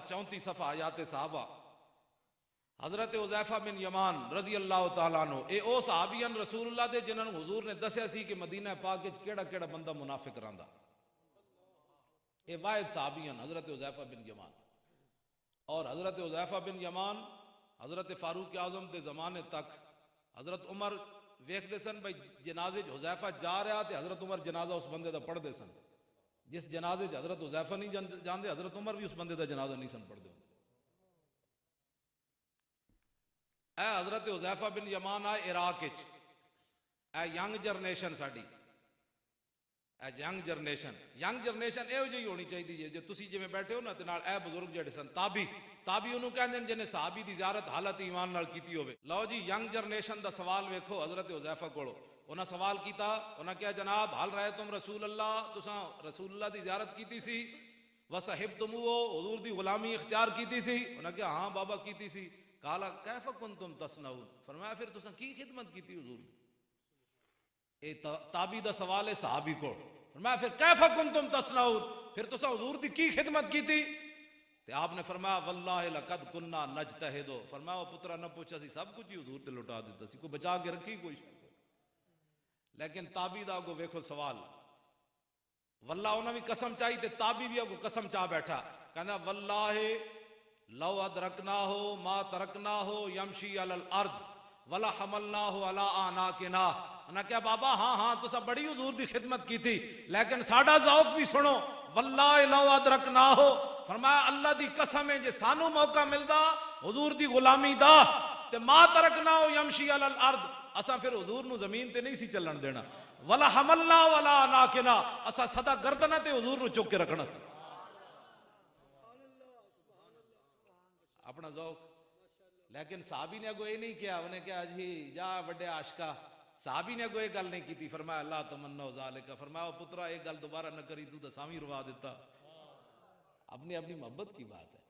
34 صفحہ آیات صحابہ. حضرت حذیفہ بن یمان رضی اللہ تعالیٰ عنہ اے او صحابیان رسول اللہ دے جنہاں نوں حضور نے دسیا سی کہ مدینہ پاک وچ کیڑا کیڑا بندہ منافق رہندا. اے واحد صحابیان حضرت حذیفہ بن یمان. اور حضرت حذیفہ بن یمان حضرت فاروق اعظم دے زمانے تک حضرت عمر ویکھدے سن بھائی جنازے حذیفہ جا رہا تے حضرت عمر جنازہ اس بندے دا پڑھ دے سن. جس جنازے حضرت حذیفہ نہیں جاندے حضرت عمر بھی اس بندے دا جنازہ نہیں سن پڑھ دے. اے حضرت حذیفہ بن یمان آئے عراق وچ. اے ینگ جنریشن ساڈی, اے ینگ جنریشن ایو جہی ہونی چاہیے جو تسی جویں بیٹھے ہو نا تے نال اے بزرگ جڑے سن تابی انہوں کہندے نے جنہیں صحابی دی زیارت حالت ایمان نال کیتی ہوئے. لو جی ینگ جنریشن دا سوال ویکھو حضرت حذیفہ کولو. انہاں سوال کیتا, انہاں کہا جناب حال رہے تم رسول اللہ, تساں رسول اللہ دی زیارت کیتی سی, وصحبتموہ حضور دی غلامی اختیار کیتی سی. انہاں کہا ہاں بابا کیتی سی. قالا کیف کنتم تصنعون, فرمایا پھر تساں کی خدمت کیتی حضور دی. اے تابی دا سوال ہے صحابی کو. فرمایا پھر کیف کنتم تصنعون, پھر تساں حضور دی کی خدمت کیتی. تے آپ نے فرمایا واللہ لقد کننا نجتہدو, فرمایا وہ پترا نہ پوچھا سی سب کچھ ہی حضور تے لٹا دیتا سی, کوئی بچا کے رکھی کوئی شک. لیکن تابی دا کو ویکھو سوال, واللہ انہاں بھی قسم چاہی تے تابی بھی کو قسم چاہ بیٹھا, کہنا واللہ لو ادرکناہو ما ترکناہو یمشی علی الارض ولا حملناہو علی اعناقنا. انہاں کہا بابا ہاں تو بڑی حضور دی خدمت کی تھی, لیکن ساڈا ذوق بھی سنو. واللہ لو ادرکناہو, فرمایا اللہ دی قسم ہے جے سانو موقع ملدا حضور دی غلامی دا تے ما ترکناہو یمشی علی الارض, اساں پھر حضور نو زمین تے نہیں سی چلن دینا. ولا حملنا ولا اعناقنا, اساں سدا گردناں تے حضور نو چک کے رکھنا سی. اپنا ذوق. لیکن صحابی نے اگو یہ نہیں کیا, انہیں کہا جی جا بڑے عاشقہ. صحابی نے اگو یہ گل نہیں کی تھی, فرمایا اللہ تمنا ذالک, فرمایا پترا یہ گل دوبارہ نہ کری تو سامی روا دیتا. اپنی محبت کی بات ہے.